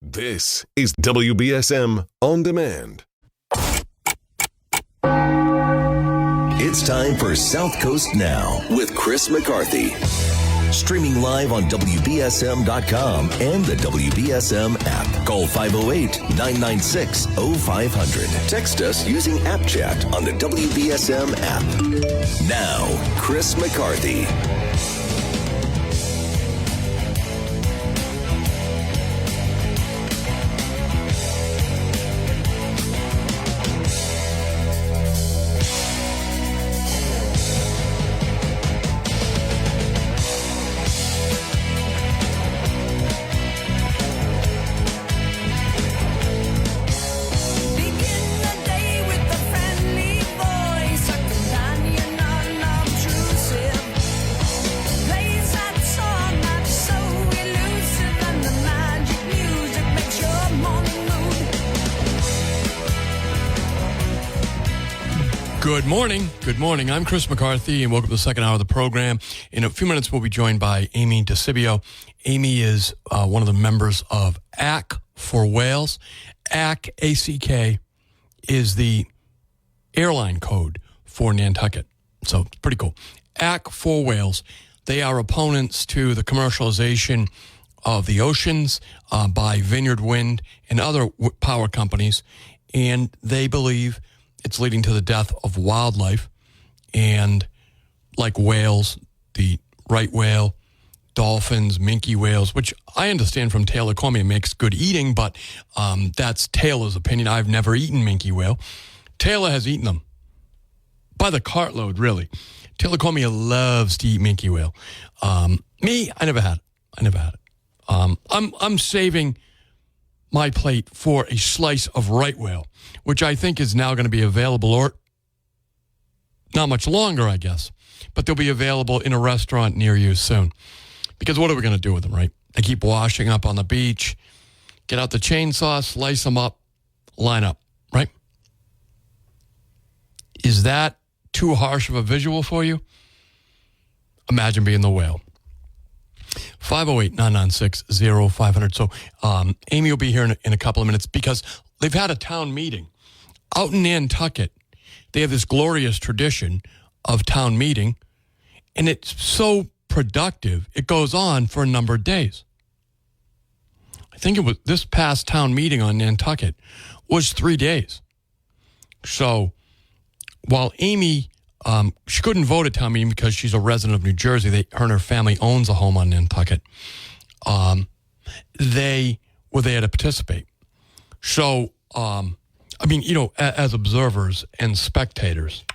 This is WBSM On Demand. It's time for South Coast Now with Chris McCarthy. Streaming live on WBSM.com and the WBSM app. Call 508-996-0500. Text us using App Chat on the WBSM app. Now, Chris McCarthy. Good morning. I'm Chris McCarthy, and welcome to the second hour of the program. In a few minutes, we'll be joined by Amy DiSibio. Amy is one of the members of ACK for Wales. ACK, A-C-K, is the airline code for Nantucket. So it's pretty cool. ACK for Wales. They are opponents to the commercialization of the oceans by Vineyard Wind and other power companies, and they believe it's leading to the death of wildlife, and like whales, the right whale, dolphins, minke whales, which I understand from Taylor Cormier makes good eating, but that's Taylor's opinion. I've never eaten minke whale. Taylor has eaten them by the cartload, really. Taylor Cormier loves to eat minke whale. Me, I never had it. I'm saving my plate for a slice of right whale, which I think is now going to be available, or not much longer, I guess, but they'll be available in a restaurant near you soon. Because what are we going to do with them, right? They keep washing up on the beach. Get out the chainsaw, slice them up, line up, right? Is that too harsh of a visual for you? Imagine being the whale. 508-996-0500. So Amy will be here in a couple of minutes because they've had a town meeting. Out in Nantucket, they have this glorious tradition of town meeting, and it's so productive, it goes on for a number of days. I think it was this past town meeting on Nantucket was 3 days. So while Amy, she couldn't vote at town meeting because she's a resident of New Jersey. Her and her family owns a home on Nantucket. They were there to participate. So, as observers and spectators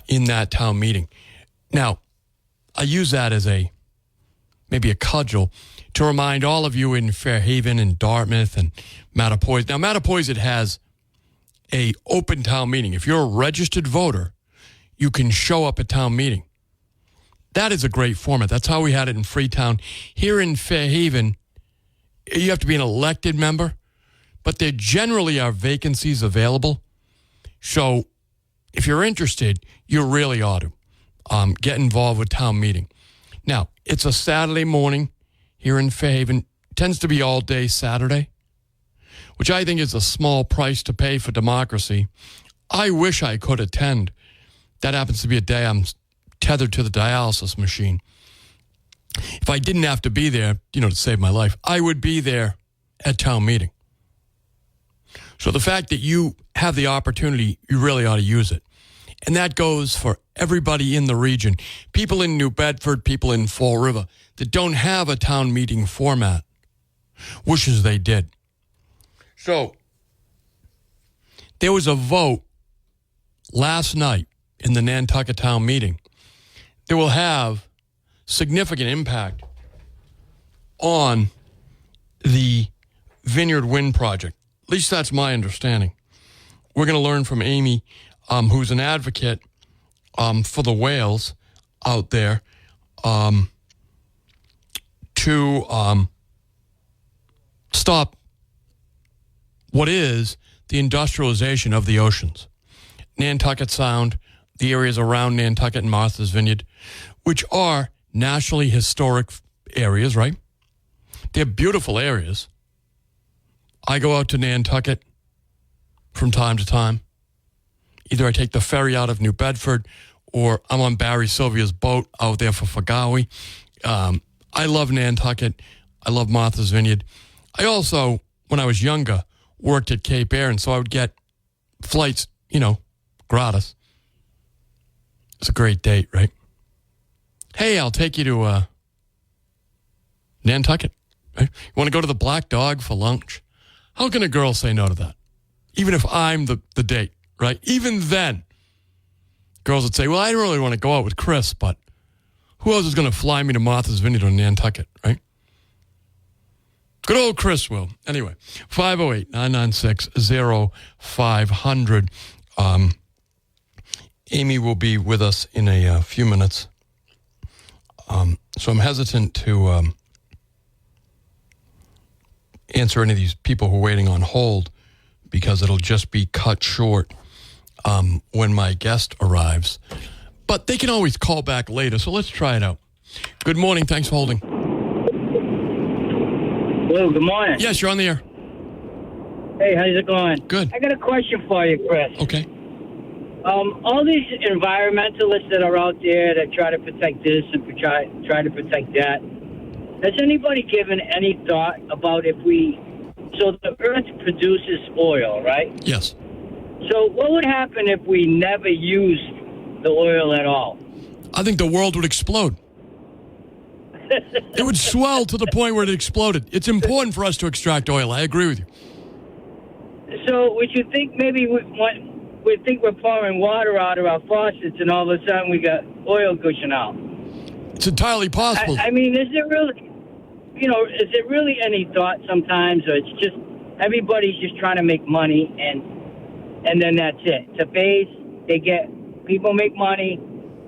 in that town meeting. Now, I use that as maybe a cudgel to remind all of you in Fairhaven and Dartmouth and Mattapoisett. Now, Mattapoisett has a open town meeting. If you're a registered voter, you can show up at town meeting. That is a great format. That's how we had it in Freetown. Here in Fairhaven, you have to be an elected member, but there generally are vacancies available. So if you're interested, you really ought to get involved with town meeting. Now, it's a Saturday morning here in Fairhaven. It tends to be all day Saturday, which I think is a small price to pay for democracy. I wish I could attend. That happens to be a day I'm tethered to the dialysis machine. If I didn't have to be there, to save my life, I would be there at town meeting. So the fact that you have the opportunity, you really ought to use it. And that goes for everybody in the region. People in New Bedford, people in Fall River that don't have a town meeting format, wishes they did. So there was a vote last night in the Nantucket Town Meeting that will have significant impact on the Vineyard Wind project. At least that's my understanding. We're going to learn from Amy, who's an advocate for the whales out there, to stop what is the industrialization of the oceans. Nantucket Sound, the areas around Nantucket and Martha's Vineyard, which are nationally historic areas, right? They're beautiful areas. I go out to Nantucket from time to time. Either I take the ferry out of New Bedford or I'm on Barry Sylvia's boat out there for Fagawi. I love Nantucket. I love Martha's Vineyard. I also, when I was younger, worked at Cape Air, and so I would get flights, gratis. It's a great date, right? Hey, I'll take you to Nantucket. Right? You want to go to the Black Dog for lunch? How can a girl say no to that? Even if I'm the date, right? Even then, girls would say, well, I don't really want to go out with Chris, but who else is going to fly me to Martha's Vineyard or Nantucket, right? Good old Chris will. Anyway, 508-996-0500. Amy will be with us in a few minutes. So I'm hesitant to answer any of these people who are waiting on hold because it'll just be cut short when my guest arrives. But they can always call back later, so let's try it out. Good morning. Thanks for holding. Hello, good morning. Yes, you're on the air. Hey, how's it going? Good. I got a question for you, Chris. Okay. All these environmentalists that are out there that try to protect this and try to protect that, has anybody given any thought about so the earth produces oil, right? Yes. So what would happen if we never used the oil at all? I think the world would explode. It would swell to the point where it exploded. It's important for us to extract oil. I agree with you. So would you think maybe we think we're pouring water out of our faucets and all of a sudden we got oil gushing out? It's entirely possible. I mean, is it really any thought sometimes, or it's just everybody's just trying to make money and then that's it? It's a base. People make money,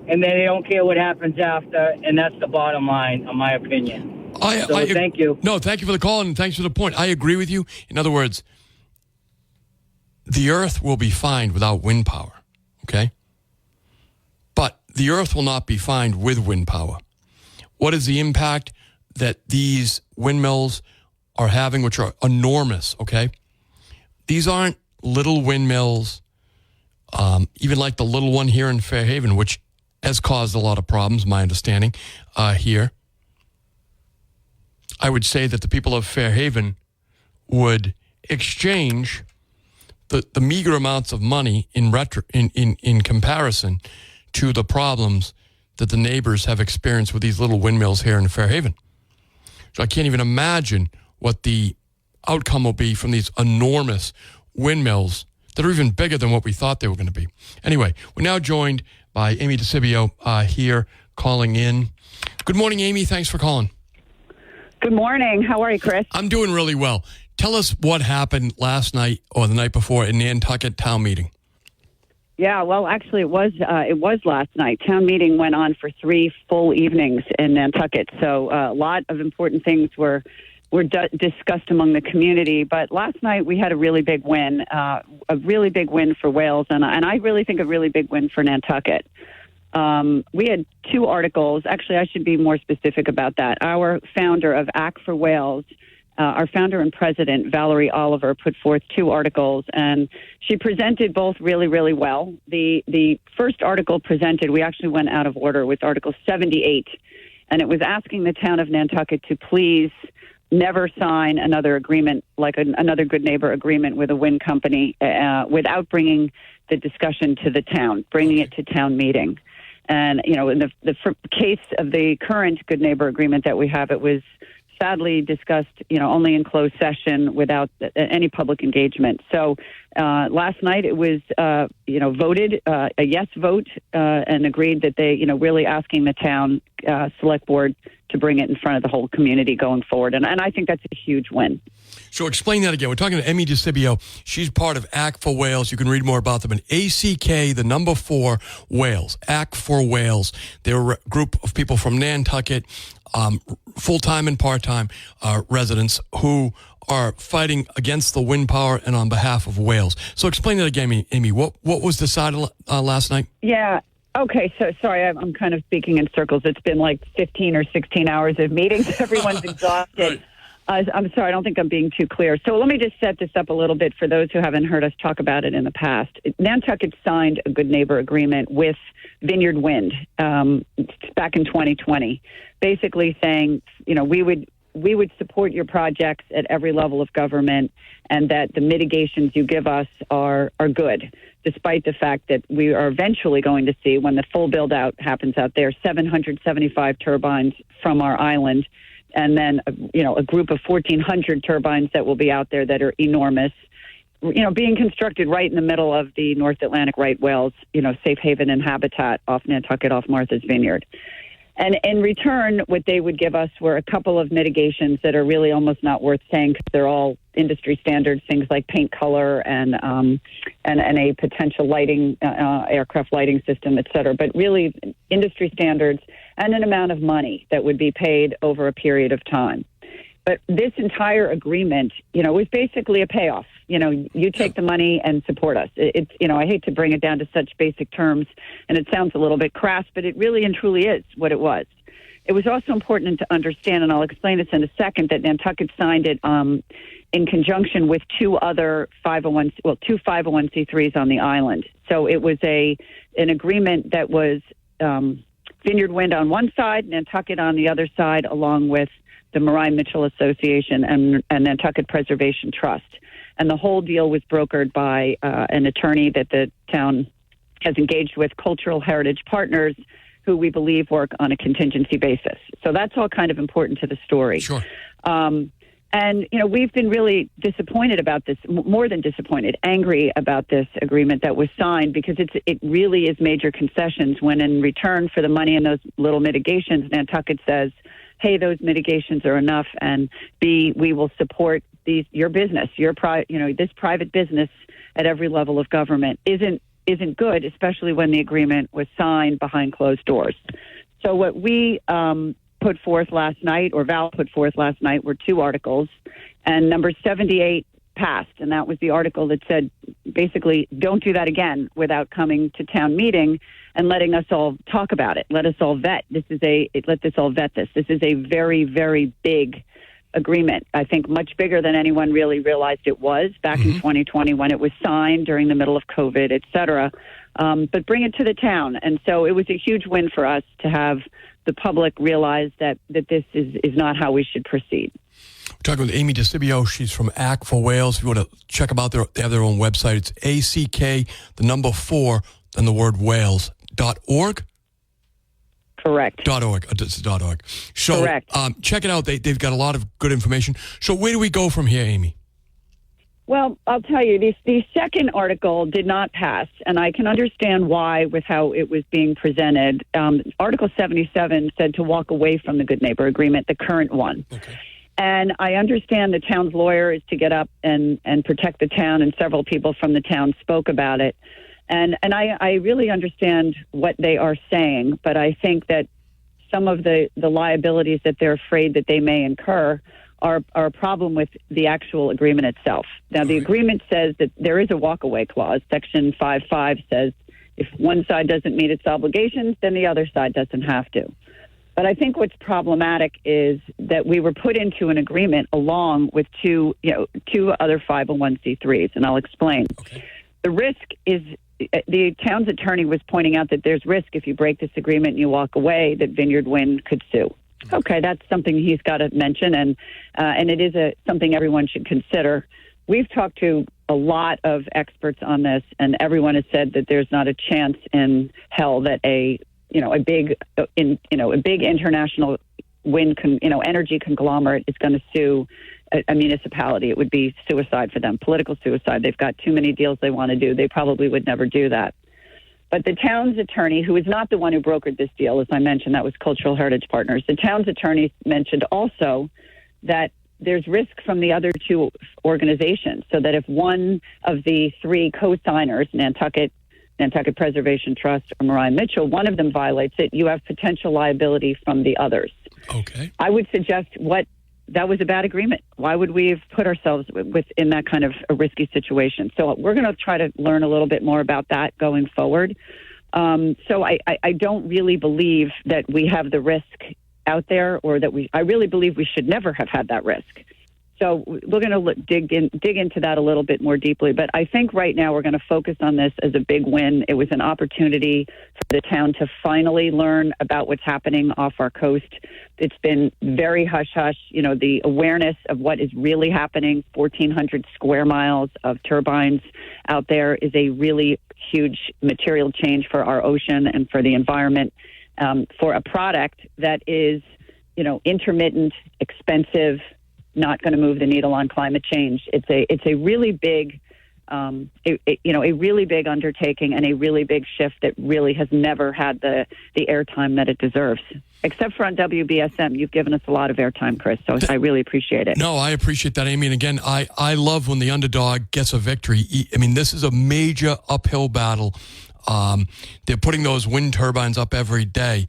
and then they don't care what happens after, and that's the bottom line, in my opinion. Thank you. No, thank you for the call, and thanks for the point. I agree with you. In other words, the earth will be fine without wind power, okay? But the earth will not be fine with wind power. What is the impact that these windmills are having, which are enormous, okay? These aren't little windmills, even like the little one here in Fairhaven, which has caused a lot of problems, my understanding, here. I would say that the people of Fairhaven would exchange the meager amounts of money in comparison to the problems that the neighbors have experienced with these little windmills here in Fairhaven. So I can't even imagine what the outcome will be from these enormous windmills that are even bigger than what we thought they were going to be. Anyway, we're now joined by Amy DiSibio here calling in. Good morning, Amy. Thanks for calling. Good morning. How are you, Chris? I'm doing really well. Tell us what happened last night or the night before in Nantucket Town Meeting. Yeah, well, actually, it was last night. Town meeting went on for 3 full evenings in Nantucket, so a lot of important things were discussed among the community. But last night we had a really big win for Wales, and I really think a really big win for Nantucket. We had 2 articles. Actually, I should be more specific about that. Our founder of Act for Wales, our founder and president, Valerie Oliver, put forth 2 articles, and she presented both really, really well. The first article presented, we actually went out of order, with Article 78, and it was asking the town of Nantucket to please never sign another agreement, like another good neighbor agreement with a wind company, without bringing the discussion to the town, bringing it to town meeting. And, in the case of the current good neighbor agreement that we have, it was sadly discussed, only in closed session without any public engagement. So last night it was, voted a yes vote and agreed that they, really asking the town select board to bring it in front of the whole community going forward. And I think that's a huge win. So explain that again. We're talking to Amy DiSibio. She's part of Act for Wales. You can read more about them in ACK, the number 4 Wales, Act for Wales. They're a group of people from Nantucket, full-time and part-time residents who are fighting against the wind power and on behalf of Wales. So explain that again, Amy. What was decided last night? Yeah. Okay, so sorry, I'm kind of speaking in circles. It's been like 15 or 16 hours of meetings. Everyone's exhausted. I'm sorry, I don't think I'm being too clear. So let me just set this up a little bit for those who haven't heard us talk about it in the past. Nantucket signed a Good Neighbor Agreement with Vineyard Wind back in 2020, basically saying, we would support your projects at every level of government, and that the mitigations you give us are good, despite the fact that we are eventually going to see, when the full build-out happens out there, 775 turbines from our island, and then, a group of 1,400 turbines that will be out there that are enormous, being constructed right in the middle of the North Atlantic right whales, safe haven and habitat off Nantucket, off Martha's Vineyard. And in return, what they would give us were a couple of mitigations that are really almost not worth saying, because they're all industry standards, things like paint color and a potential lighting, aircraft lighting system, et cetera. But really industry standards and an amount of money that would be paid over a period of time. But this entire agreement, was basically a payoff. You take the money and support us. It's, I hate to bring it down to such basic terms, and it sounds a little bit crass, but it really and truly is what it was. It was also important to understand, and I'll explain this in a second, that Nantucket signed it in conjunction with two 501c3s on the island. So it was an agreement that was Vineyard Wind on one side, Nantucket on the other side, along with the Maria Mitchell Association and Nantucket Preservation Trust. And the whole deal was brokered by an attorney that the town has engaged with, Cultural Heritage Partners, who we believe work on a contingency basis. So that's all kind of important to the story. Sure. And, we've been really disappointed about this, more than disappointed, angry about this agreement that was signed, because it really is major concessions when, in return for the money and those little mitigations, Nantucket says, hey, those mitigations are enough, and B, we will support your business, this private business at every level of government isn't good, especially when the agreement was signed behind closed doors. So what we put forth last night, or Val put forth last night, were two articles, and number 78 passed, and that was the article that said, basically, don't do that again without coming to town meeting and letting us all talk about it. Let us all vet. Let this all vet this. This is a very, very big agreement. I think much bigger than anyone really realized it was back in 2020 when it was signed during the middle of COVID, et cetera. But bring it to the town. And so it was a huge win for us to have the public realize that this is not how we should proceed. We're talking with Amy DiSibio. She's from ACT for Wales. If you want to check them out, they have their own website. It's ACK, the number 4, and the word Wales.org. Correct. .org. It's .org. So, correct. Check it out. They've got a lot of good information. So where do we go from here, Amy? Well, I'll tell you, the second article did not pass, and I can understand why with how it was being presented. Article 77 said to walk away from the Good Neighbor Agreement, the current one. Okay. And I understand the town's lawyer is to get up and protect the town, and several people from the town spoke about it. And I really understand what they are saying, but I think that some of the liabilities that they're afraid that they may incur are a problem with the actual agreement itself. Now, the agreement says that there is a walkaway clause. Section 5.5 says if one side doesn't meet its obligations, then the other side doesn't have to. But I think what's problematic is that we were put into an agreement along with two other 501c3s, and I'll explain. Okay. The risk is, the town's attorney was pointing out that there's risk if you break this agreement and you walk away, that Vineyard Wind could sue. Okay, that's something he's got to mention, and it is something everyone should consider. We've talked to a lot of experts on this, and everyone has said that there's not a chance in hell that a big international wind energy conglomerate is going to sue a municipality. It would be suicide for them, political suicide. They've got too many deals they want to do. They probably would never do that. But the town's attorney, who is not the one who brokered this deal, as I mentioned, that was Cultural Heritage Partners. The town's attorney mentioned also that there's risk from the other two organizations, so that if one of the three co-signers, Nantucket Preservation Trust, or Maria Mitchell, one of them violates it, you have potential liability from the others. Okay. I would suggest that was a bad agreement. Why would we have put ourselves in that kind of a risky situation? So we're going to try to learn a little bit more about that going forward. So I don't really believe that we have the risk out there, or that I really believe we should never have had that risk. So we're going to dig into that a little bit more deeply. But I think right now we're going to focus on this as a big win. It was an opportunity for the town to finally learn about what's happening off our coast. It's been very hush-hush. The awareness of what is really happening, 1,400 square miles of turbines out there, is a really huge material change for our ocean and for the environment, for a product that is, intermittent, expensive, not going to move the needle on climate change. It's a really big, a really big undertaking and a really big shift that really has never had the airtime that it deserves. Except for on WBSM, you've given us a lot of airtime, Chris. So I really appreciate it. No, I appreciate that, Amy. And again, I love when the underdog gets a victory. I mean, this is a major uphill battle. They're putting those wind turbines up every day.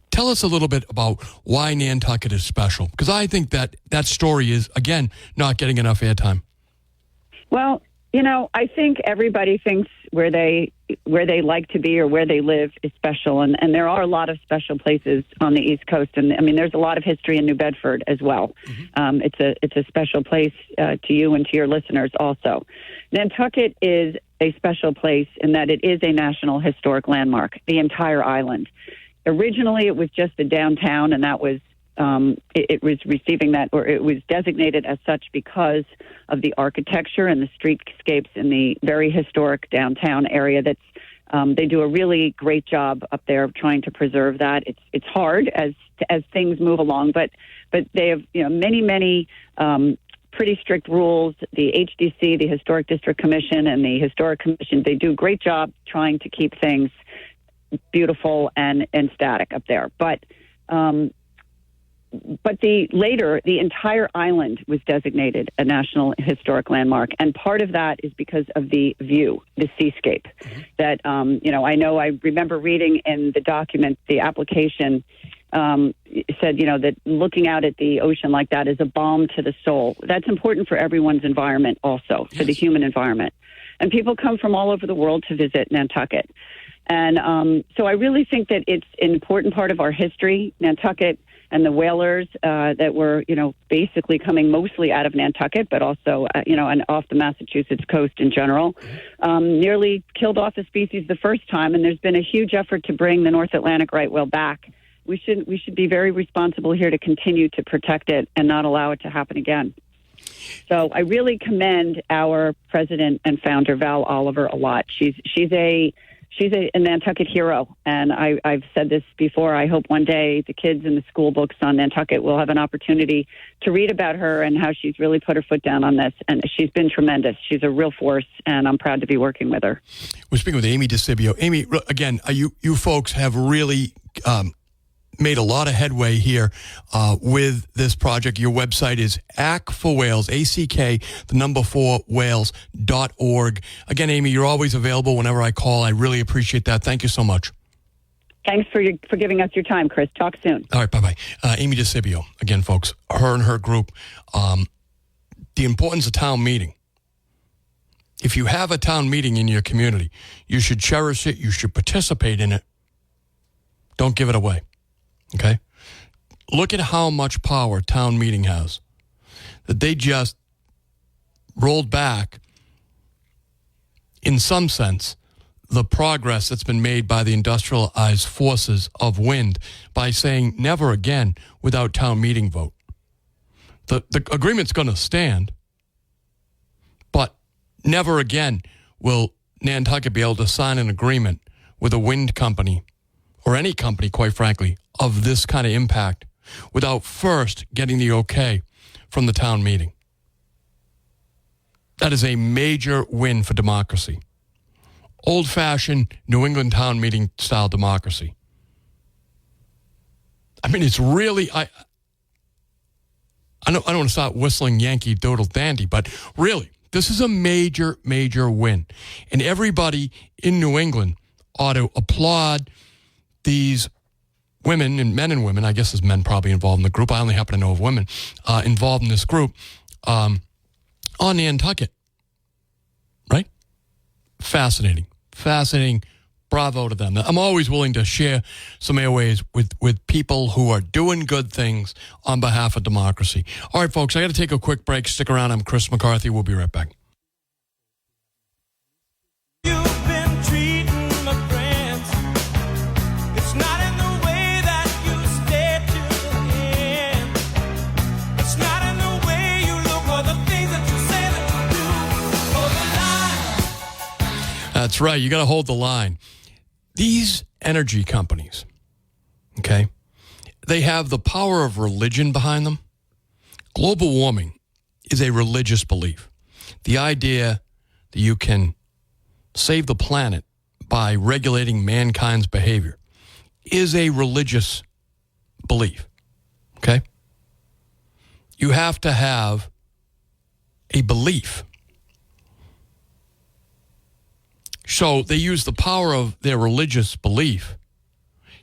Tell us a little bit about why Nantucket is special, because I think that story is, again, not getting enough airtime. Well, I think everybody thinks where they like to be or where they live is special, and there are a lot of special places on the East Coast, and I mean there's a lot of history in New Bedford as well. Mm-hmm. It's a special place to you and to your listeners also. Nantucket is a special place in that it is a National Historic Landmark, the entire island. Originally, it was just a downtown, and that was it was receiving that, or it was designated as such because of the architecture and the streetscapes in the very historic downtown area. They do a really great job up there of trying to preserve that. It's hard as things move along, but they have many pretty strict rules. The HDC, the Historic District Commission, and the Historic Commission, they do a great job trying to keep things beautiful and static up there. But the entire island was designated a National Historic Landmark, and part of that is because of the view, the seascape. Mm-hmm. That I remember reading in the document, the application said that looking out at the ocean like that is a balm to the soul. That's important for everyone's environment, also for the human environment, and people come from all over the world to visit Nantucket. And so I really think that it's an important part of our history, Nantucket and the whalers that were, basically coming mostly out of Nantucket, but also, and off the Massachusetts coast in general, nearly killed off the species the first time. And there's been a huge effort to bring the North Atlantic right whale back. We should be very responsible here to continue to protect it and not allow it to happen again. So I really commend our president and founder, Val Oliver, a lot. She's a Nantucket hero, and I've said this before. I hope one day the kids in the school books on Nantucket will have an opportunity to read about her and how she's really put her foot down on this. And she's been tremendous. She's a real force, and I'm proud to be working with her. We're speaking with Amy DiSibio. Amy, again, you folks have really made a lot of headway here with this project. Your website is ACK for Whales, ACK, 4 whales.org. Again, Amy, you're always available whenever I call. I really appreciate that. Thank you so much. Thanks for giving us your time, Chris. Talk soon. All right, bye-bye. Amy DiSibio, again, folks, her and her group. The importance of town meeting. If you have a town meeting in your community, you should cherish it. You should participate in it. Don't give it away. Okay? Look at how much power town meeting has. That they just rolled back, in some sense, the progress that's been made by the industrialized forces of wind by saying never again without town meeting vote. The agreement's going to stand, but never again will Nantucket be able to sign an agreement with a wind company, or any company, quite frankly, of this kind of impact without first getting the okay from the town meeting. That is a major win for democracy. Old-fashioned New England town meeting style democracy. I mean, it's really, I don't want to start whistling Yankee Doodle Dandy, but really, this is a major, major win. And everybody in New England ought to applaud these women and men and women. I guess there's men probably involved in the group. I only happen to know of women involved in this group on Nantucket. Right? Fascinating bravo to them. I'm always willing to share some airways with people who are doing good things on behalf of democracy. All right, folks, I got to take a quick break. Stick around. I'm Chris McCarthy. We'll be right back. You've been treating my friends. It's not in the way that you stay to the end. It's not in the way you look or the things that you say that you do. Hold the line. That's right. You got to hold the line. These energy companies, okay, they have the power of religion behind them. Global warming is a religious belief. The idea that you can save the planet by regulating mankind's behavior is a religious belief, okay? You have to have a belief. So they use the power of their religious belief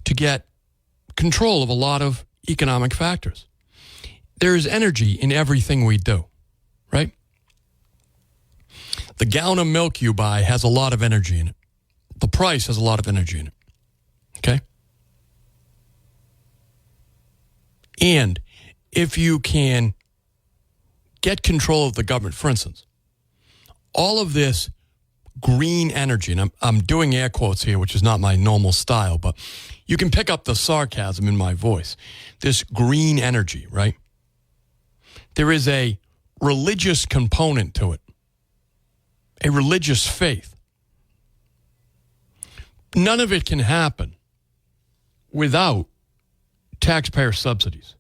to get control of a lot of economic factors. There is energy in everything we do, right? The gallon of milk you buy has a lot of energy in it. The price has a lot of energy in it, okay? And if you can get control of the government, for instance, all of this green energy, and I'm doing air quotes here, which is not my normal style, but you can pick up the sarcasm in my voice. This green energy, right? There is a religious component to it, a religious faith. None of it can happen without taxpayer subsidies,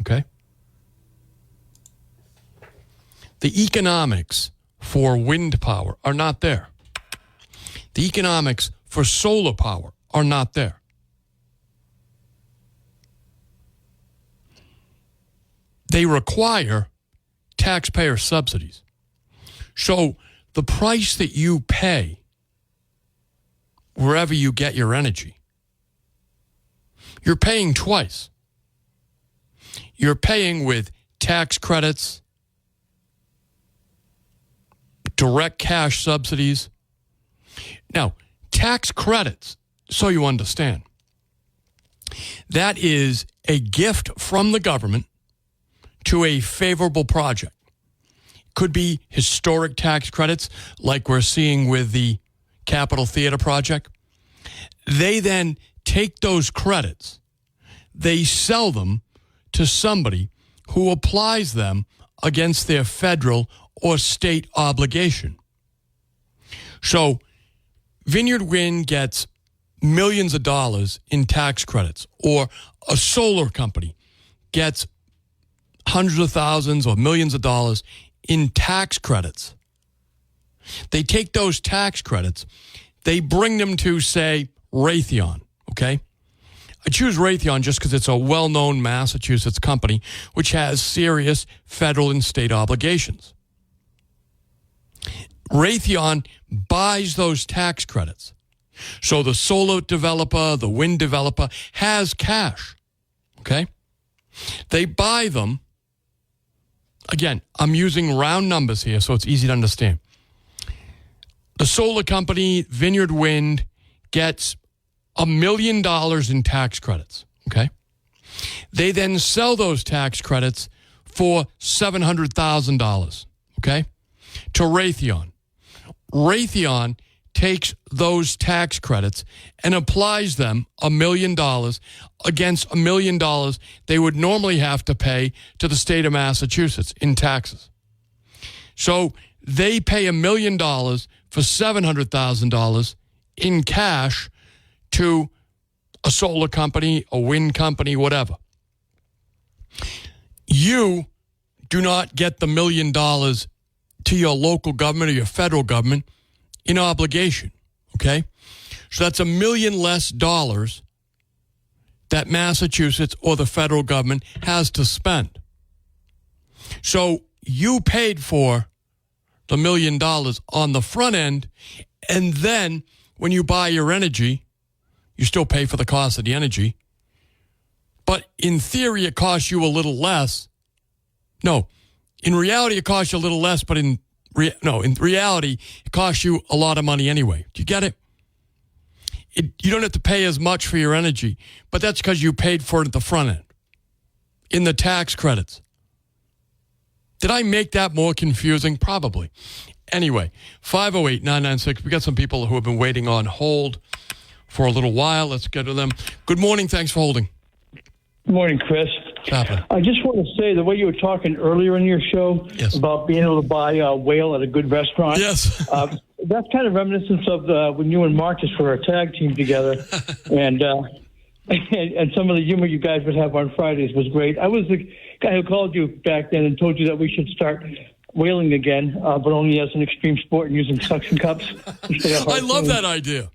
okay? The economics for wind power are not there. The economics for solar power are not there. They require taxpayer subsidies. So the price that you pay wherever you get your energy, you're paying twice. You're paying with tax credits, direct cash subsidies. Now, tax credits, so you understand, that is a gift from the government to a favorable project. Could be historic tax credits like we're seeing with the Capitol Theater project. They then take those credits, they sell them to somebody who applies them against their federal or state obligation. So Vineyard Wind gets millions of dollars in tax credits, or a solar company gets hundreds of thousands or millions of dollars in tax credits. They take those tax credits, they bring them to, say, Raytheon, okay? I choose Raytheon just because it's a well-known Massachusetts company which has serious federal and state obligations. Raytheon buys those tax credits. So the solar developer, the wind developer has cash, okay? They buy them. Again, I'm using round numbers here so it's easy to understand. The solar company, Vineyard Wind, gets $1 million in tax credits, okay? They then sell those tax credits for $700,000, okay, to Raytheon. Raytheon takes those tax credits and applies them $1 million against $1 million they would normally have to pay to the state of Massachusetts in taxes. So they pay $1 million for $700,000 in cash to a solar company, a wind company, whatever. You do not get the $1 million to your local government or your federal government in obligation, okay? So that's $1 million less dollars that Massachusetts or the federal government has to spend. So you paid for the $1 million on the front end, and then when you buy your energy, you still pay for the cost of the energy. But in theory, it costs you a little less. No, in reality, it costs you a little less, but in reality, it costs you a lot of money anyway. Do you get it? you don't have to pay as much for your energy, but that's because you paid for it at the front end in the tax credits. Did I make that more confusing? Probably. Anyway, 508-996. We got some people who have been waiting on hold for a little while. Let's get to them. Good morning. Thanks for holding. Good morning, Chris. What's happening? I just want to say the way you were talking earlier in your show about being able to buy a whale at a good restaurant. Yes. That's kind of reminiscent of when you and Marcus were a tag team together. and some of the humor you guys would have on Fridays was great. I was the guy who called you back then and told you that we should start whaling again, but only as an extreme sport and using suction cups. I love that idea.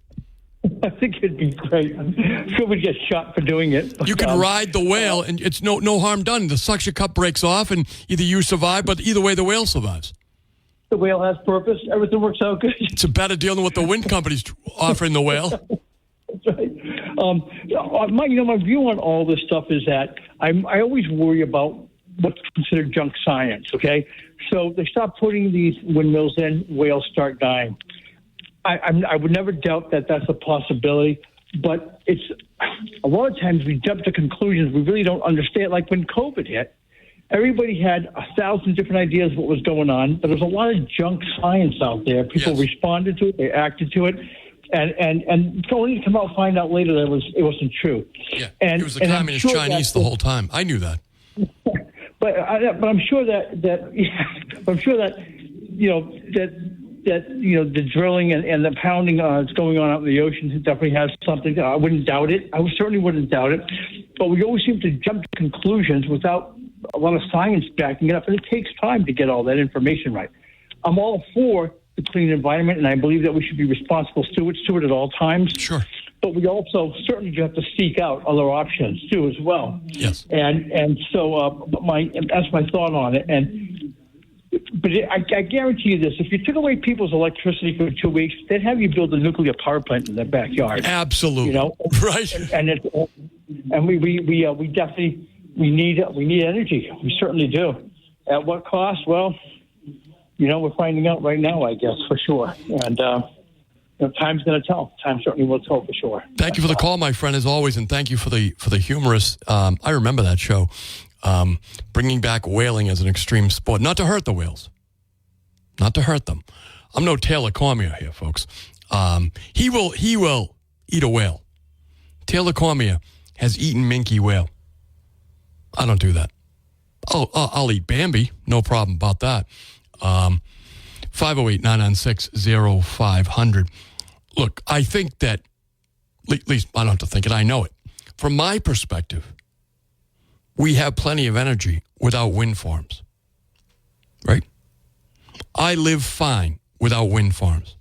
I think it'd be great. I'm sure we'd get shot for doing it. You could ride the whale, and it's no harm done. The suction cup breaks off, and either you survive, but either way, the whale survives. The whale has purpose. Everything works out good. It's a better deal than what the wind company's offering the whale. That's right. My view on all this stuff is that I always worry about what's considered junk science, okay? So they stop putting these windmills in, whales start dying. I would never doubt that that's a possibility, but it's a lot of times we jump to conclusions we really don't understand. Like when COVID hit, everybody had 1,000 different ideas of what was going on, but there's a lot of junk science out there. People responded to it, they acted to it, and only to come out and find out later that it wasn't true. Yeah, and it was the communist Chinese the whole time. I knew that. But I'm sure that the drilling and the pounding that's going on out in the ocean definitely has something. I wouldn't doubt it. I certainly wouldn't doubt it. But we always seem to jump to conclusions without a lot of science backing it up, and it takes time to get all that information right. I'm all for the clean environment, and I believe that we should be responsible stewards to it at all times. Sure. But we also certainly have to seek out other options too, as well. Yes. And so that's my thought on it. But I guarantee you this: if you took away people's electricity for 2 weeks, they'd have you build a nuclear power plant in their backyard. Absolutely. Right. And we definitely need energy. We certainly do. At what cost? Well, we're finding out right now, I guess, for sure. And time's going to tell. Time certainly will tell for sure. Thank you for the call, my friend, as always, and thank you for the humorous. I remember that show, bringing back whaling as an extreme sport, not to hurt the whales, not to hurt them. I'm no Taylor Cormier here, folks. He will eat a whale. Taylor Cormier has eaten minke whale. I don't do that. I'll eat Bambi, no problem about that. 508-996-0500. Look, I think that, at least I don't have to think it, I know it. From my perspective, we have plenty of energy without wind farms, right? I live fine without wind farms.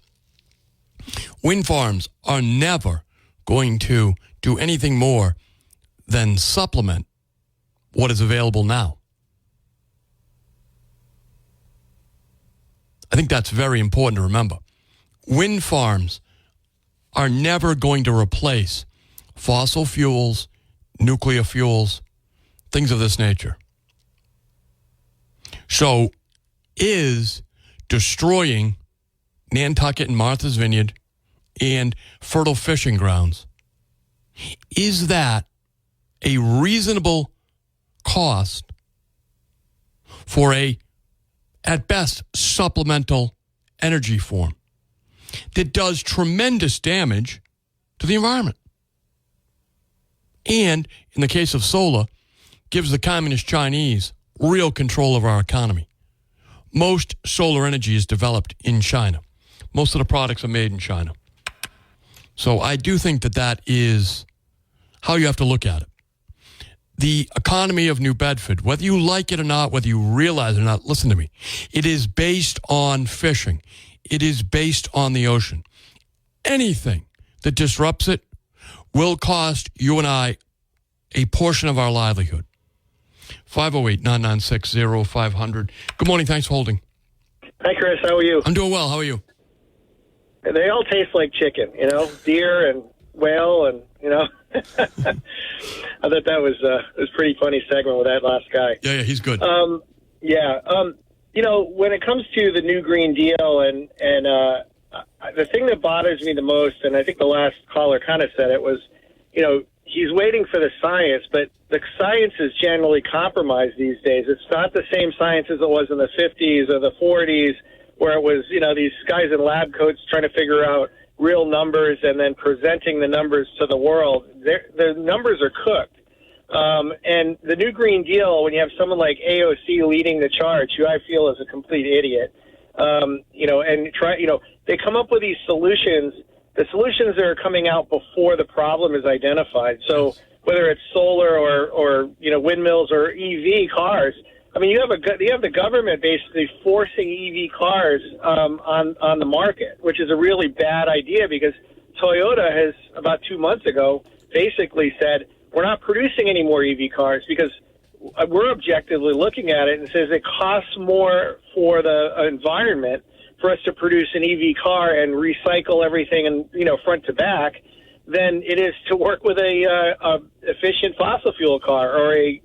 Wind farms are never going to do anything more than supplement what is available now. I think that's very important to remember. Wind farms are never going to replace fossil fuels, nuclear fuels, things of this nature. So is destroying Nantucket and Martha's Vineyard and fertile fishing grounds, is that a reasonable cost for a, at best, supplemental energy form that does tremendous damage to the environment? And, in the case of solar, gives the communist Chinese real control of our economy. Most solar energy is developed in China. Most of the products are made in China. So I do think that that is how you have to look at it. The economy of New Bedford, whether you like it or not, whether you realize it or not, listen to me. It is based on fishing. It is based on the ocean. Anything that disrupts it will cost you and I a portion of our livelihood. 508-996-0500. Good morning. Thanks for holding. Hi, Chris. How are you? I'm doing well. How are you? They all taste like chicken, deer and whale, and I thought that was pretty funny segment with that last guy. Yeah, he's good. When it comes to the new Green Deal and the thing that bothers me the most, and I think the last caller kind of said it, was, he's waiting for the science, but the science is generally compromised these days. It's not the same science as it was in the 50s or the 40s, where it was, these guys in lab coats trying to figure out real numbers and then presenting the numbers to the world. The numbers are cooked. And the new Green Deal, when you have someone like AOC leading the charge, who I feel is a complete idiot, they come up with these solutions. The solutions that are coming out before the problem is identified. So whether it's solar or windmills or EV cars, I mean, you have the government basically forcing EV cars on the market, which is a really bad idea, because Toyota has, about 2 months ago, basically said, we're not producing any more EV cars because we're objectively looking at it and says it costs more for the environment for us to produce an EV car and recycle everything and, front to back than it is to work with a efficient fossil fuel car or a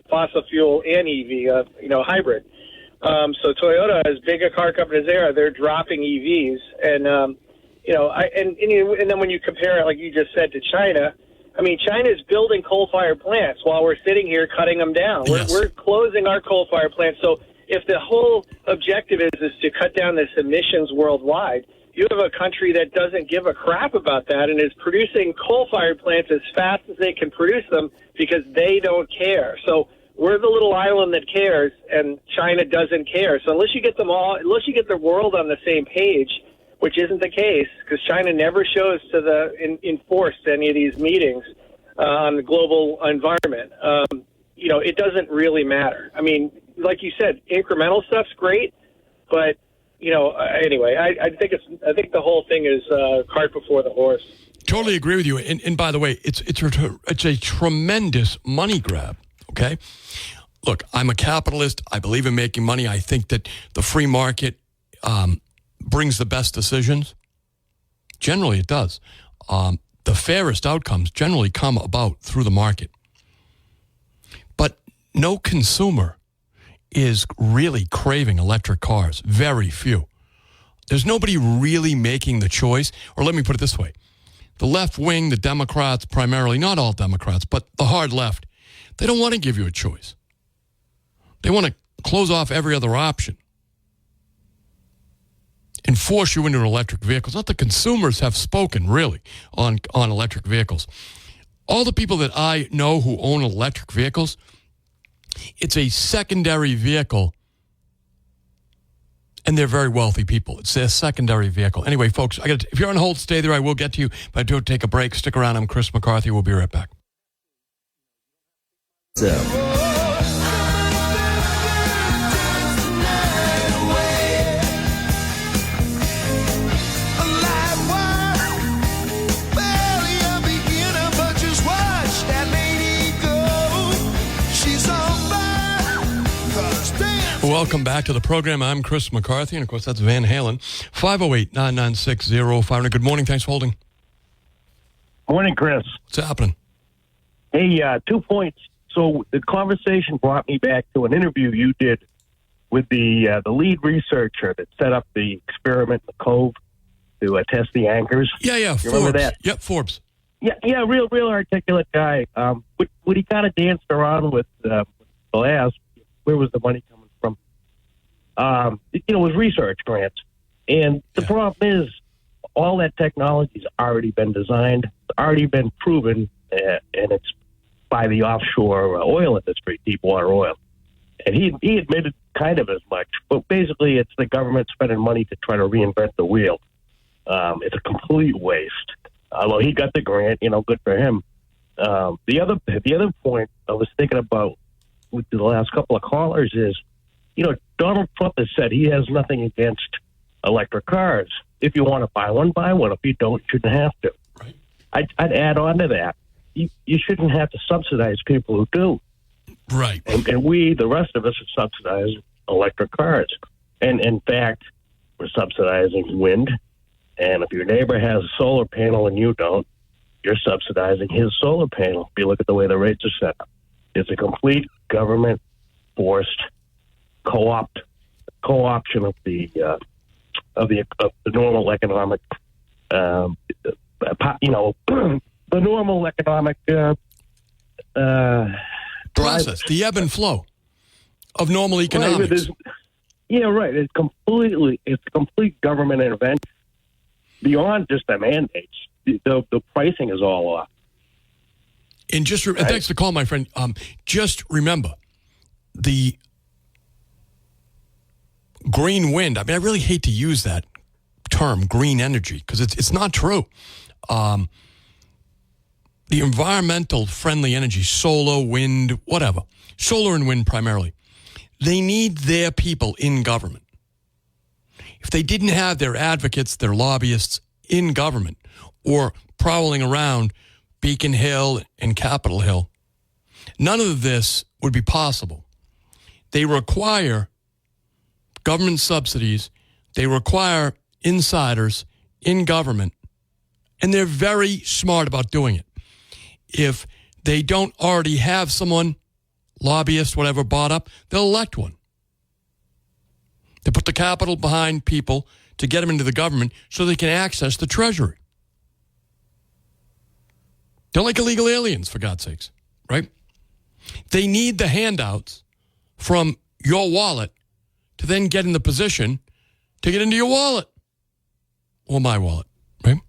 fossil fuel and EV, hybrid. So Toyota, as big a car company as they are, they're dropping EVs. And, and then when you compare it, like you just said, to China, I mean, China is building coal-fired plants while we're sitting here cutting them down. Yes. We're closing our coal-fired plants. So if the whole objective is to cut down this emissions worldwide, you have a country that doesn't give a crap about that and is producing coal-fired plants as fast as they can produce them because they don't care. So we're the little island that cares, and China doesn't care. So unless you get the world on the same page, which isn't the case, because China never shows to enforce any of these meetings on the global environment, it doesn't really matter. I mean, like you said, incremental stuff's great, but anyway, I think the whole thing is cart before the horse. Totally agree with you. And by the way, it's a tremendous money grab. Okay, look, I'm a capitalist. I believe in making money. I think that the free market brings the best decisions. Generally, it does. The fairest outcomes generally come about through the market. But no consumer is really craving electric cars. Very few. There's nobody really making the choice. Or let me put it this way. The left wing, the Democrats primarily, not all Democrats, but the hard left, they don't want to give you a choice. They want to close off every other option and force you into an electric vehicle. Not the consumers have spoken, really, on electric vehicles. All the people that I know who own electric vehicles, it's a secondary vehicle, and they're very wealthy people. It's a secondary vehicle. Anyway, folks, if you're on hold, stay there. I will get to you, but I do take a break. Stick around. I'm Chris McCarthy. We'll be right back. Welcome back to the program. I'm Chris McCarthy, and of course, that's Van Halen. 508-996-0500. Good morning. Thanks for holding. Morning, Chris. What's happening? Hey, 2 points. So the conversation brought me back to an interview you did with the lead researcher that set up the experiment in the Cove to test the anchors. Yeah. You Forbes. remember that? Yep, Forbes. Yeah, real articulate guy. What he kind of danced around with glass, where was the money coming from? Was research grants. And the problem is, all that technology's already been designed, it's already been proven, and it's by the offshore oil industry, deep water oil. And he admitted kind of as much, but basically it's the government spending money to try to reinvent the wheel. It's a complete waste. Although he got the grant, good for him. The other point I was thinking about with the last couple of callers is, Donald Trump has said he has nothing against electric cars. If you want to buy one, buy one. If you don't, you shouldn't have to. Right. I'd add on to that. You shouldn't have to subsidize people who do. Right. And we, the rest of us, are subsidizing electric cars. And in fact, we're subsidizing wind. And if your neighbor has a solar panel and you don't, you're subsidizing his solar panel. If you look at the way the rates are set up, it's a complete government-forced co-option of the of the normal economic, the normal economic process, the ebb and flow of normal economics. Right. It's complete government intervention beyond just the mandates. The pricing is all off. And thanks for the call, my friend. Just remember the green wind. I mean, I really hate to use that term, green energy, because it's not true. The environmental friendly energy, solar, wind, whatever, solar and wind primarily, they need their people in government. If they didn't have their advocates, their lobbyists in government or prowling around Beacon Hill and Capitol Hill, none of this would be possible. They require government subsidies. They require insiders in government, and they're very smart about doing it. If they don't already have someone, lobbyist, whatever, bought up, they'll elect one. They put the capital behind people to get them into the government so they can access the treasury. They're like illegal aliens, for God's sakes, right? They need the handouts from your wallet to then get in the position to get into your wallet or my wallet, right?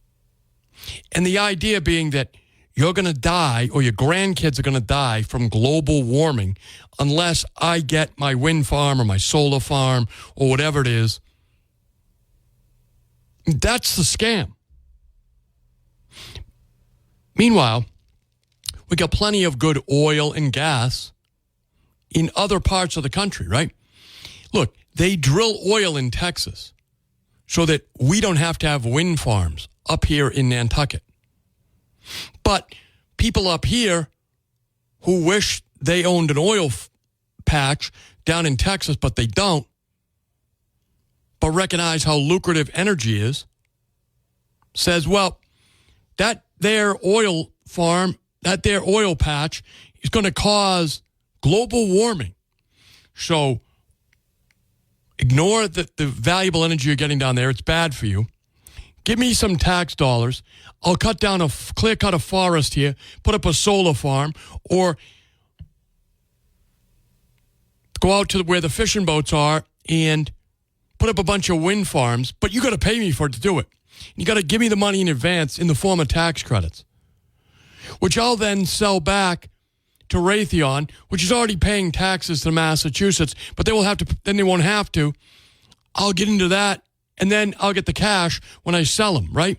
And the idea being that you're going to die or your grandkids are going to die from global warming unless I get my wind farm or my solar farm or whatever it is. That's the scam. Meanwhile, we got plenty of good oil and gas in other parts of the country, right? Look, they drill oil in Texas so that we don't have to have wind farms up here in Nantucket. But people up here who wish they owned an oil patch down in Texas, but they don't, but recognize how lucrative energy is, says, well, that their oil farm, that their oil patch is going to cause global warming. So ignore the valuable energy you're getting down there. It's bad for you. Give me some tax dollars. I'll cut down clear cut a forest here, put up a solar farm, or go out to where the fishing boats are and put up a bunch of wind farms, but you got to pay me for it to do it. You got to give me the money in advance in the form of tax credits, which I'll then sell back to Raytheon, which is already paying taxes to Massachusetts, but they won't have to. I'll get into that, and then I'll get the cash when I sell them, right?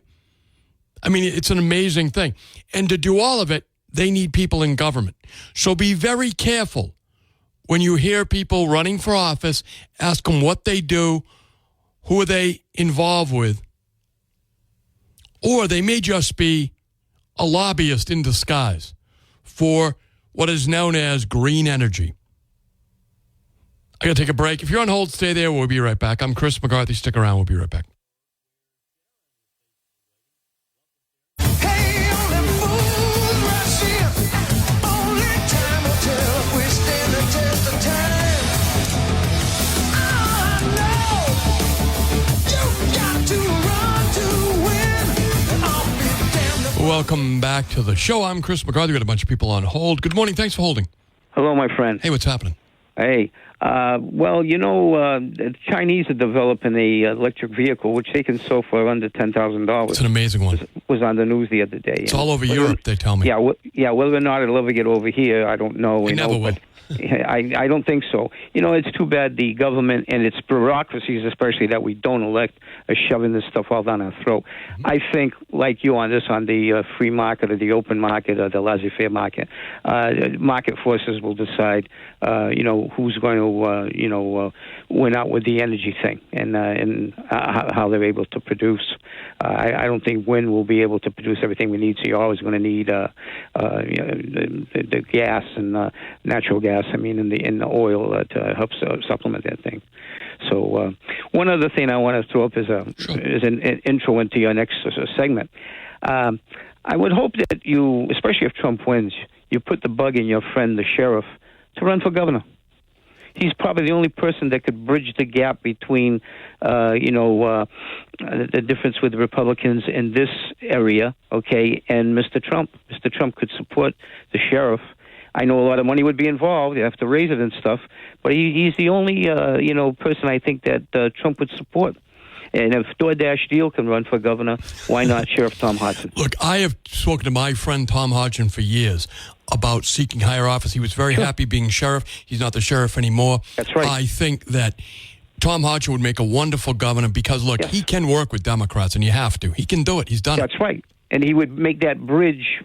I mean, it's an amazing thing. And to do all of it, they need people in government. So be very careful when you hear people running for office, ask them what they do, who are they involved with, or they may just be a lobbyist in disguise for what is known as green energy. I got to take a break. If you're on hold, stay there. We'll be right back. I'm Chris McCarthy. Stick around. We'll be right back. Welcome back to the show. I'm Chris McCarthy. We got a bunch of people on hold. Good morning. Thanks for holding. Hello, my friend. Hey, what's happening? Hey. The Chinese are developing a electric vehicle, which they can sell for under $10,000. It's an amazing one. Was on the news the other day. It's all over Europe, they tell me. Yeah, whether or not it'll ever get over here, I don't know. It never will. But I don't think so. It's too bad the government and its bureaucracies, especially that we don't elect, are shoving this stuff all down our throat. Mm-hmm. I think, like you on the free market or the open market or the laissez-faire market, market forces will decide, who's going to, win out with the energy thing and how they're able to produce. I don't think wind will be able to produce everything we need, so you're always going to need the gas and natural gas, in the oil to help supplement that thing. So one other thing I want to throw up is an intro into your next segment. I would hope that you, especially if Trump wins, you put the bug in your friend, the sheriff, to run for governor. he's probably the only person that could bridge the gap between, the difference with the Republicans in this area, okay, and Mr. Trump. Mr. Trump could support the sheriff. I know a lot of money would be involved. You have to raise it and stuff. But he's the only, person I think that Trump would support. And if DoorDash Deal can run for governor, why not Sheriff Tom Hodgson? Look, I have spoken to my friend Tom Hodgson for years about seeking higher office. He was very happy being sheriff. He's not the sheriff anymore. That's right. I think that Tom Hodgson would make a wonderful governor because, look, he can work with Democrats, and you have to. He can do it. He's done it. That's right. And he would make that bridge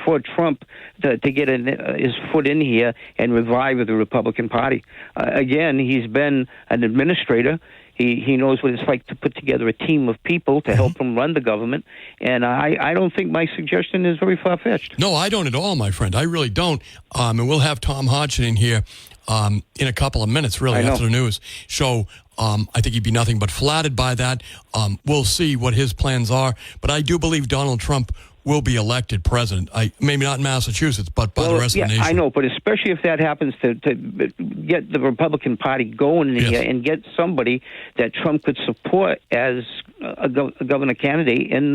for Trump to get his foot in here and revive the Republican Party. Again, he's been an administrator. He knows what it's like to put together a team of people to help him run the government. And I don't think my suggestion is very far-fetched. No, I don't at all, my friend. I really don't. And we'll have Tom Hodgson in here in a couple of minutes, really, after the news. So I think he'd be nothing but flattered by that. We'll see what his plans are. But I do believe Donald Trump will be elected president. Maybe not in Massachusetts, but by the rest of the nation. I know, but especially if that happens to get the Republican Party going in here and get somebody that Trump could support as a governor candidate in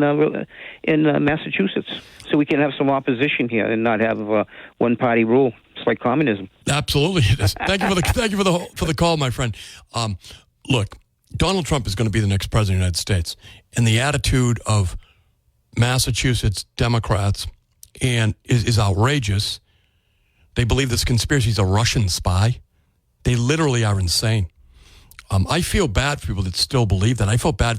Massachusetts, so we can have some opposition here and not have a one-party rule. It's like communism. Absolutely, it is. Thank you for the call, my friend. Look, Donald Trump is going to be the next president of the United States, and the attitude of Massachusetts Democrats is outrageous. They believe this conspiracy is a Russian spy. They literally are insane. I feel bad for people that still believe that. I felt bad